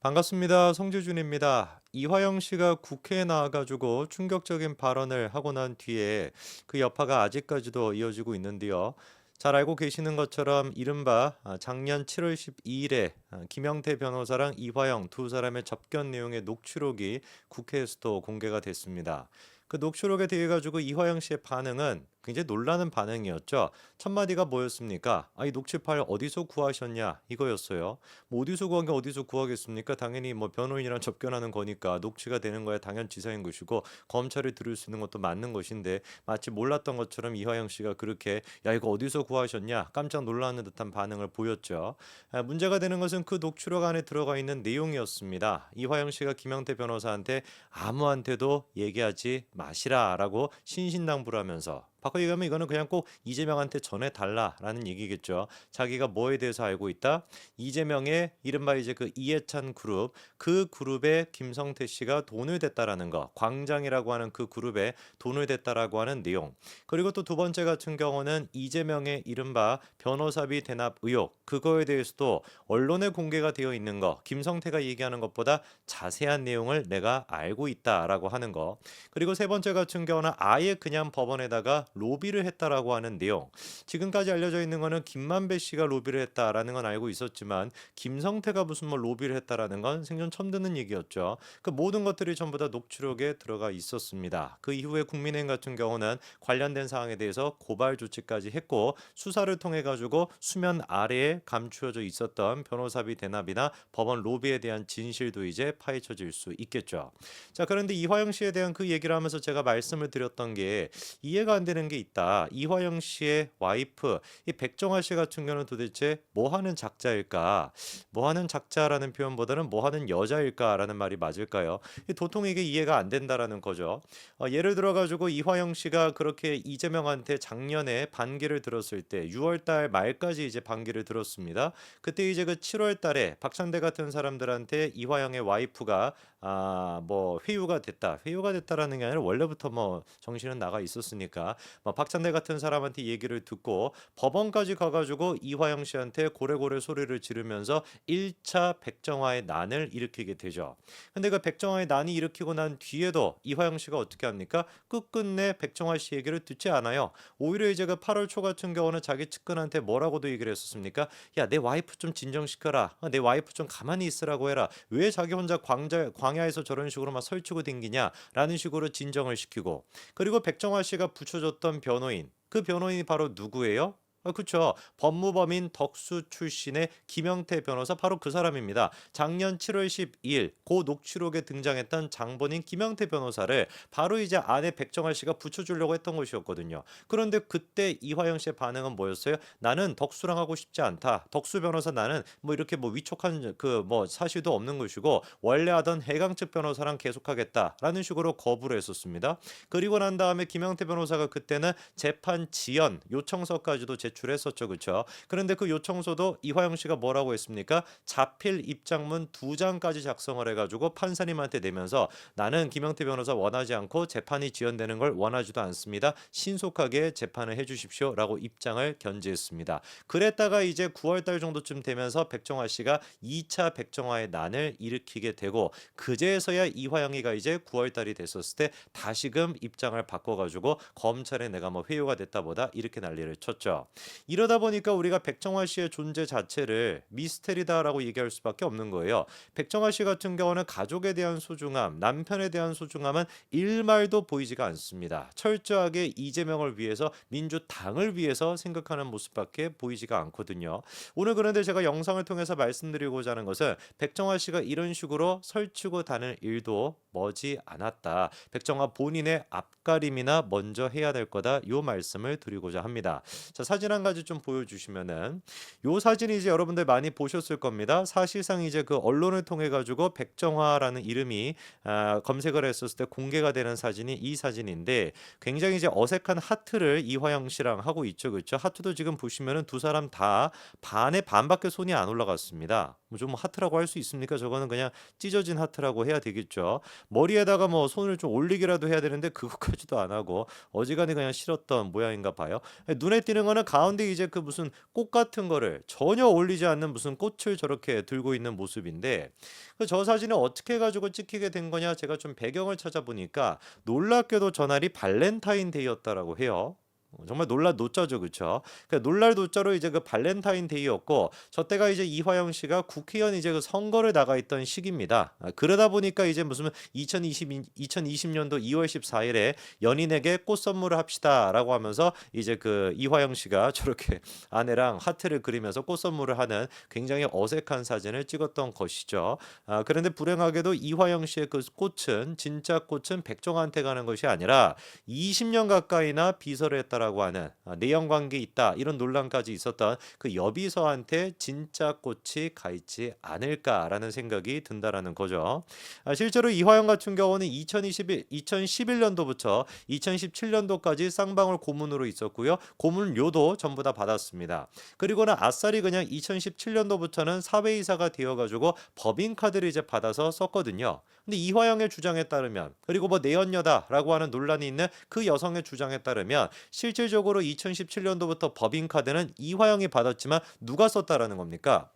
반갑습니다. 송재준입니다. 이화영 씨가 국회에 나와가지고 충격적인 발언을 하고 난 뒤에 그 여파가 아직까지도 이어지고 있는데요. 잘 알고 계시는 것처럼 이른바 작년 7월 12일에 김영태 변호사랑 이화영 두 사람의 접견 내용의 녹취록이 국회에서도 공개가 됐습니다. 그 녹취록에 대해 가지고 이화영 씨의 반응은 굉장히 놀라는 반응이었죠. 첫 마디가 뭐였습니까? 이 녹취 파일 어디서 구하셨냐? 이거였어요. 뭐 어디서 구한 게 어디서 구하겠습니까? 당연히 뭐 변호인이랑 접견하는 거니까 녹취가 되는 거야 당연지사인 것이고 검찰이 들을 수 있는 것도 맞는 것인데 마치 몰랐던 것처럼 이화영 씨가 그렇게 야 이거 어디서 구하셨냐? 깜짝 놀라는 듯한 반응을 보였죠. 문제가 되는 것은 그 녹취록 안에 들어가 있는 내용이었습니다. 이화영 씨가 김영태 변호사한테 아무한테도 얘기하지 마시라라고 신신당부하면서 바꿔 얘기하면 이거는 그냥 꼭 이재명한테 전해달라라는 얘기겠죠. 자기가 뭐에 대해서 알고 있다? 이재명의 이른바 이제 그 이해찬 그룹, 그 그룹에 김성태 씨가 돈을 댔다라는 거, 광장이라고 하는 그 그룹에 돈을 댔다라고 하는 내용. 그리고 또 두 번째 같은 경우는 이재명의 이른바 변호사비 대납 의혹, 그거에 대해서도 언론에 공개가 되어 있는 거, 김성태가 얘기하는 것보다 자세한 내용을 내가 알고 있다라고 하는 거. 그리고 세 번째 같은 경우는 아예 그냥 법원에다가 로비를 했다라고 하는 내용. 지금까지 알려져 있는 거는 김만배 씨가 로비를 했다라는 건 알고 있었지만 김성태가 무슨 뭐 로비를 했다라는 건 생전 처음 듣는 얘기였죠. 그 모든 것들이 전부 다 녹취록에 들어가 있었습니다. 그 이후에 국민의힘 같은 경우는 관련된 사항에 대해서 고발 조치까지 했고 수사를 통해 가지고 수면 아래에 감추어져 있었던 변호사비 대납이나 법원 로비에 대한 진실도 이제 파헤쳐질 수 있겠죠. 자, 그런데 이화영 씨에 대한 그 얘기를 하면서 제가 말씀을 드렸던 게 이해가 안 되는 게 있다. 이화영 씨의 와이프, 이 백정아 씨 같은 경우는 도대체 뭐 하는 작자일까? 뭐 하는 작자라는 표현보다는 뭐 하는 여자일까라는 말이 맞을까요? 도통 이게 이해가 안 된다라는 거죠. 예를 들어 가지고 이화영 씨가 그렇게 이재명한테 작년에 반기를 들었을 때 6월 달 말까지 이제 반기를 들었습니다. 그때 이제 그 7월 달에 박찬대 같은 사람들한테 이화영의 와이프가 뭐 회유가 됐다. 회유가 됐다라는 게 아니라 원래부터 뭐 정신은 나가 있었으니까 뭐 박찬대 같은 사람한테 얘기를 듣고 법원까지 가가지고 이화영 씨한테 고래고래 소리를 지르면서 1차 백정화의 난을 일으키게 되죠. 근데 그 백정화의 난이 일으키고 난 뒤에도 이화영 씨가 어떻게 합니까? 끝끝내 백정화 씨 얘기를 듣지 않아요. 오히려 이제 그 8월 초 같은 경우는 자기 측근한테 뭐라고도 얘기를 했었습니까? 야, 내 와이프 좀 진정시켜라. 내 와이프 좀 가만히 있으라고 해라. 왜 자기 혼자 광야에서 저런 식으로 막 설치고 댕기냐라는 식으로 진정을 시키고 그리고 백정화 씨가 붙여줬던 변호인 그 변호인이 바로 누구예요? 그쵸. 법무법인 덕수 출신의 김영태 변호사 바로 그 사람입니다. 작년 7월 12일 고 녹취록에 등장했던 장본인 김영태 변호사를 바로 이제 아내 백정아 씨가 붙여주려고 했던 것이었거든요. 그런데 그때 이화영 씨의 반응은 뭐였어요? 나는 덕수랑 하고 싶지 않다. 덕수 변호사 나는 뭐 이렇게 뭐 위촉한 그 뭐 사실도 없는 것이고 원래 하던 해강 측 변호사랑 계속하겠다라는 식으로 거부를 했었습니다. 그리고 난 다음에 김영태 변호사가 그때는 재판 지연 요청서까지도 제출했었죠. 그렇죠? 그런데 그 요청서도 이화영 씨가 뭐라고 했습니까? 자필 입장문 2장까지 작성을 해가지고 판사님한테 내면서 나는 김영태 변호사 원하지 않고 재판이 지연되는 걸 원하지도 않습니다. 신속하게 재판을 해주십시오라고 입장을 견지했습니다. 그랬다가 이제 9월달 정도쯤 되면서 백정화 씨가 2차 백정화의 난을 일으키게 되고 그제서야 이화영이가 이제 9월달이 됐었을 때 다시금 입장을 바꿔가지고 검찰에 내가 뭐 회유가 됐다 보다 이렇게 난리를 쳤죠. 이러다 보니까 우리가 백정화 씨의 존재 자체를 미스테리다라고 얘기할 수밖에 없는 거예요. 백정화 씨 같은 경우는 가족에 대한 소중함, 남편에 대한 소중함은 일말도 보이지가 않습니다. 철저하게 이재명을 위해서 민주당을 위해서 생각하는 모습밖에 보이지가 않거든요. 오늘 그런데 제가 영상을 통해서 말씀드리고자 하는 것은 백정화 씨가 이런 식으로 설치고 다닐 일도 머지 않았다. 백정화 본인의 앞가림이나 먼저 해야 될 거다. 요 말씀을 드리고자 합니다. 자, 사진 한 가지 좀 보여주시면은 요 사진이 이제 여러분들 많이 보셨을 겁니다. 사실상 이제 그 언론을 통해 가지고 백정화라는 이름이 검색을 했었을 때 공개가 되는 사진이 이 사진인데 굉장히 이제 어색한 하트를 이화영 씨랑 하고 있죠, 그렇죠? 하트도 지금 보시면은 두 사람 다 반의 반밖에 손이 안 올라갔습니다. 뭐 좀 하트라고 할 수 있습니까? 저거는 그냥 찢어진 하트라고 해야 되겠죠. 머리에다가 뭐 손을 좀 올리기라도 해야 되는데 그것까지도 안 하고 어지간히 그냥 싫었던 모양인가 봐요. 눈에 띄는 거는 가운데 이제 그 무슨 꽃 같은 거를 전혀 어울리지 않는 무슨 꽃을 저렇게 들고 있는 모습인데 저 사진을 어떻게 가지고 찍히게 된 거냐 제가 좀 배경을 찾아보니까 놀랍게도 전날이 발렌타인데이였다라고 해요. 정말 놀랄 노자죠, 그쵸? 놀랄 노자로 이제 그 발렌타인데이였고 저 때가 이제 이화영 씨가 국회의원 이제 그 선거를 나가 있던 시기입니다. 그러다 보니까 이제 무슨 2020년도 2월 14일에 연인에게 꽃 선물을 합시다라고 하면서 이제 그 이화영 씨가 저렇게 아내랑 하트를 그리면서 꽃 선물을 하는 굉장히 어색한 사진을 찍었던 것이죠. 그런데 불행하게도 이화영 씨의 그 꽃은 진짜 꽃은 백종원한테 가는 것이 아니라 20년 가까이나 비서를 했다라고 하는 내연 관계 있다 이런 논란까지 있었던 그 여비서한테 진짜 꽃이 가 있지 않을까라는 생각이 든다라는 거죠. 실제로 이화영 같은 경우는 2011년도부터 2017년도까지 쌍방울 고문으로 있었고요. 고문료도 전부 다 받았습니다. 그리고는 아싸리 그냥 2017년도부터는 사회이사가 되어가지고 법인카드를 이제 받아서 썼거든요. 근데 이화영의 주장에 따르면 그리고 뭐 내연녀다라고 하는 논란이 있는 그 여성의 주장에 따르면 실질적으로 2017년도부터 법인카드는 이화영이 받았지만 누가 썼다라는 겁니까?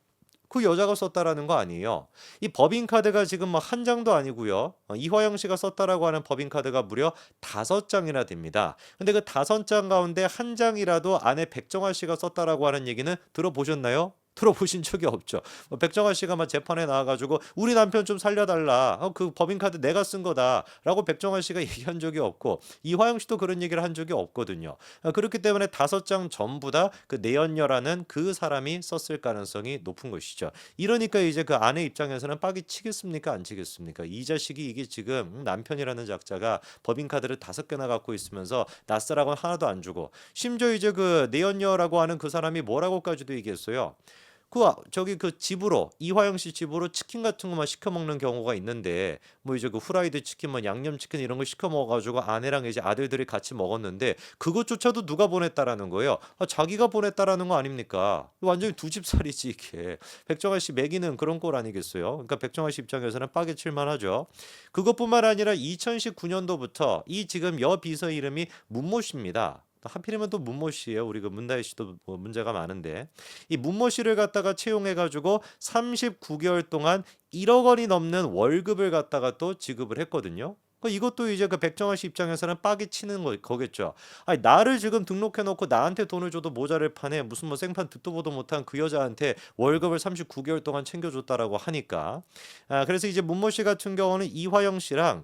그 여자가 썼다라는 거 아니에요. 이 법인카드가 지금 뭐 한 장도 아니고요. 이화영 씨가 썼다라고 하는 법인카드가 무려 5장이나 됩니다. 근데 그 5장 가운데 한 장이라도 안에 백정아 씨가 썼다라고 하는 얘기는 들어보셨나요? 들어보신 적이 없죠. 백정아 씨가 막 재판에 나와가지고 우리 남편 좀 살려달라. 그 법인카드 내가 쓴 거다라고 백정아 씨가 얘기한 적이 없고 이화영 씨도 그런 얘기를 한 적이 없거든요. 그렇기 때문에 5장 전부 다 그 내연녀라는 그 사람이 썼을 가능성이 높은 것이죠. 이러니까 이제 그 아내 입장에서는 빡이 치겠습니까? 안 치겠습니까? 이 자식이 이게 지금 남편이라는 작자가 법인카드를 5개나 갖고 있으면서 낯설하고는 하나도 안 주고 심지어 이제 그 내연녀라고 하는 그 사람이 뭐라고까지도 얘기했어요. 저기 그 집으로 이화영 씨 집으로 치킨 같은 거만 시켜 먹는 경우가 있는데 뭐 이제 그 후라이드 치킨 뭐 양념 치킨 이런 거 시켜 먹어 가지고 아내랑 이제 아들들이 같이 먹었는데 그것조차도 누가 보냈다라는 거예요. 자기가 보냈다라는 거 아닙니까? 완전히 두 집살이지 이게. 백정아 씨 매기는 그런 꼴 아니겠어요? 그러니까 백정아 씨 입장에서는 빠개 칠만 하죠. 그것뿐만 아니라 2019년도부터 이 지금 여 비서 이름이 문모 씨입니다. 하필이면 또 문모 씨예요. 우리 그 문다혜 씨도 뭐 문제가 많은데 이 문모 씨를 갖다가 채용해 가지고 39개월 동안 1억 원이 넘는 월급을 갖다가 또 지급을 했거든요. 이것도 이제 그 백정아 씨 입장에서는 빡이 치는 거겠죠. 아니 나를 지금 등록해 놓고 나한테 돈을 줘도 모자를 파네. 무슨 뭐 생판 듣도 보도 못한 그 여자한테 월급을 39개월 동안 챙겨줬다라고 하니까. 그래서 이제 문모 씨 같은 경우는 이화영 씨랑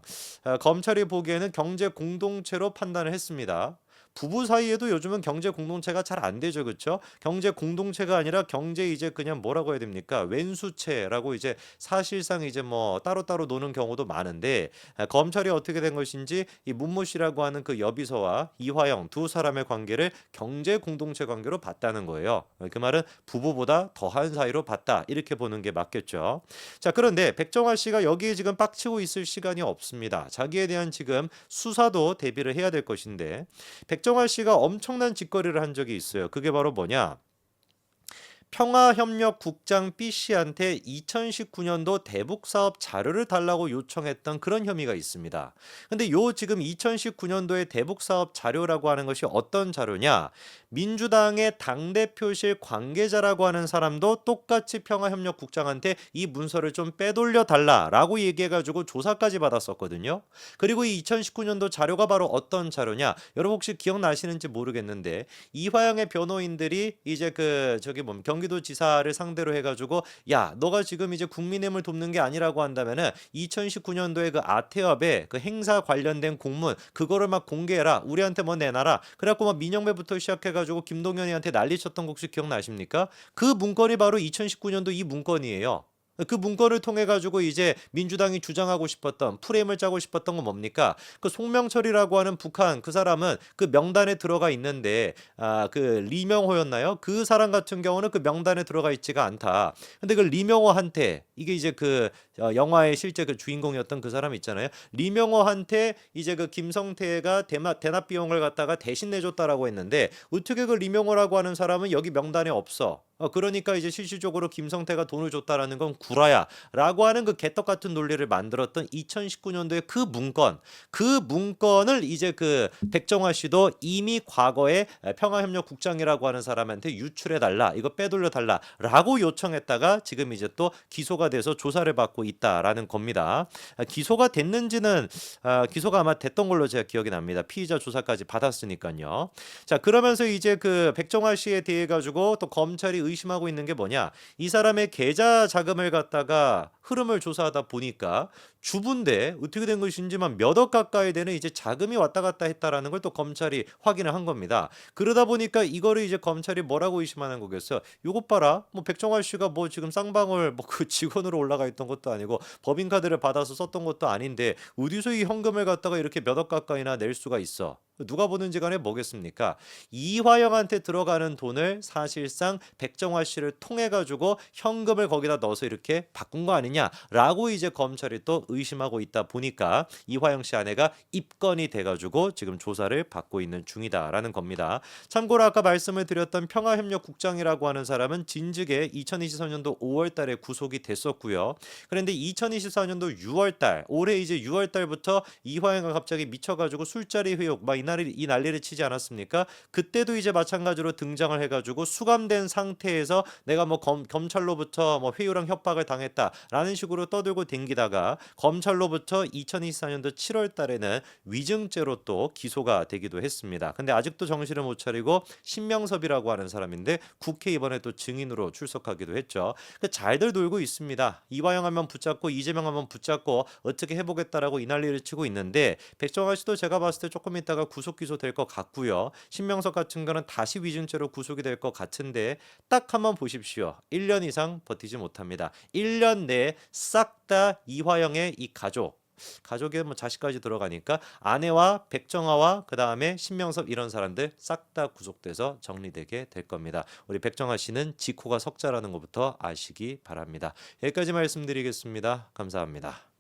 검찰이 보기에는 경제 공동체로 판단을 했습니다. 부부 사이에도 요즘은 경제 공동체가 잘 안 되죠, 그렇죠? 경제 공동체가 아니라 경제 이제 그냥 뭐라고 해야 됩니까? 왼수채라고 이제 사실상 이제 뭐 따로따로 노는 경우도 많은데 검찰이 어떻게 된 것인지 이 문모 씨라고 하는 그 여비서와 이화영 두 사람의 관계를 경제 공동체 관계로 봤다는 거예요. 그 말은 부부보다 더한 사이로 봤다 이렇게 보는 게 맞겠죠. 자, 그런데 백정아 씨가 여기에 지금 빡치고 있을 시간이 없습니다. 자기에 대한 지금 수사도 대비를 해야 될 것인데 백정아 씨가 엄청난 짓거리를 한 적이 있어요. 그게 바로 뭐냐? 평화협력국장 B 씨한테 2019년도 대북 사업 자료를 달라고 요청했던 그런 혐의가 있습니다. 근데 요 지금 2019년도의 대북 사업 자료라고 하는 것이 어떤 자료냐? 민주당의 당대표실 관계자라고 하는 사람도 똑같이 평화협력국장한테 이 문서를 좀 빼돌려 달라라고 얘기해가지고 조사까지 받았었거든요. 그리고 이 2019년도 자료가 바로 어떤 자료냐? 여러분 혹시 기억나시는지 모르겠는데 이화영의 변호인들이 이제 그 저기 뭐 경기도지사를 상대로 해가지고 야 너가 지금 이제 국민의힘을 돕는 게 아니라고 한다면은 2019년도에 그 아태업의 그 행사 관련된 공문 그거를 막 공개해라 우리한테 뭐 내놔라 그래갖고 막 민영배부터 시작해가지고 김동연이한테 난리쳤던 거 혹시 기억나십니까? 그 문건이 바로 2019년도 이 문건이에요. 그 문건을 통해 가지고 이제 민주당이 주장하고 싶었던 프레임을 짜고 싶었던 건 뭡니까? 그 송명철이라고 하는 북한 그 사람은 그 명단에 들어가 있는데 그 리명호였나요? 그 사람 같은 경우는 그 명단에 들어가 있지가 않다. 근데 그 리명호한테 이게 이제 그 영화의 실제 그 주인공이었던 그 사람 있잖아요. 리명호한테 이제 그 김성태가 대납 비용을 갖다가 대신 내줬다라고 했는데 어떻게 그 리명호라고 하는 사람은 여기 명단에 없어? 그러니까 이제 실질적으로 김성태가 돈을 줬다라는 건 구라야라고 하는 그 개떡 같은 논리를 만들었던 2019년도에 그 문건을 이제 그 백정화 씨도 이미 과거에 평화협력국장이라고 하는 사람한테 유출해 달라, 이거 빼돌려 달라라고 요청했다가 지금 이제 또 기소가 돼서 조사를 받고 있다라는 겁니다. 기소가 됐는지는 기소가 아마 됐던 걸로 제가 기억이 납니다. 피의자 조사까지 받았으니까요. 자, 그러면서 이제 그 백정화 씨에 대해 가지고 또 검찰이 의심하고 있는 게 뭐냐? 이 사람의 계좌 자금을 갖다가 흐름을 조사하다 보니까 주부인데 어떻게 된 것인지만 몇 억 가까이 되는 이제 자금이 왔다 갔다 했다라는 걸 또 검찰이 확인을 한 겁니다. 그러다 보니까 이거를 이제 검찰이 뭐라고 의심하는 거겠어요? 요것 봐라. 뭐 백정화 씨가 뭐 지금 쌍방울 뭐 그 직원으로 올라가 있던 것도 아니고 법인카드를 받아서 썼던 것도 아닌데 어디서 이 현금을 갖다가 이렇게 몇 억 가까이나 낼 수가 있어? 누가 보는지 간에 뭐겠습니까? 이화영한테 들어가는 돈을 사실상 백정화 씨를 통해 가지고 현금을 거기다 넣어서 이렇게 바꾼 거 아니냐라고 이제 검찰이 또 의심하고 있다 보니까 이화영 씨 아내가 입건이 돼 가지고 지금 조사를 받고 있는 중이다라는 겁니다. 참고로 아까 말씀을 드렸던 평화협력국장이라고 하는 사람은 진즉에 2023년도 5월 달에 구속이 됐었고요. 그런데 2024년도 6월 달, 올해 이제 6월 달부터 이화영가 갑자기 미쳐 가지고 술자리 회욕 막 이 난리를 치지 않았습니까? 그때도 이제 마찬가지로 등장을 해가지고 수감된 상태에서 내가 뭐 검찰로부터 뭐 회유랑 협박을 당했다라는 식으로 떠들고 댕기다가 검찰로부터 2024년도 7월 달에는 위증죄로 또 기소가 되기도 했습니다. 근데 아직도 정신을 못 차리고 신명섭이라고 하는 사람인데 국회 이번에 또 증인으로 출석하기도 했죠. 잘들 놀고 있습니다. 이화영 하면 붙잡고 이재명 하면 붙잡고 어떻게 해보겠다라고 이 난리를 치고 있는데 백정화 씨도 제가 봤을 때 조금 있다가 구속 기소 될 것 같고요. 신명석 같은 거는 다시 위증죄로 구속이 될 것 같은데 딱 한번 보십시오. 1년 이상 버티지 못합니다. 1년 내에 싹 다 이화영의 이 가족에 뭐 자식까지 들어가니까 아내와 백정화와 그 다음에 신명섭 이런 사람들 싹 다 구속돼서 정리되게 될 겁니다. 우리 백정화 씨는 지코가 석자라는 것부터 아시기 바랍니다. 여기까지 말씀드리겠습니다. 감사합니다.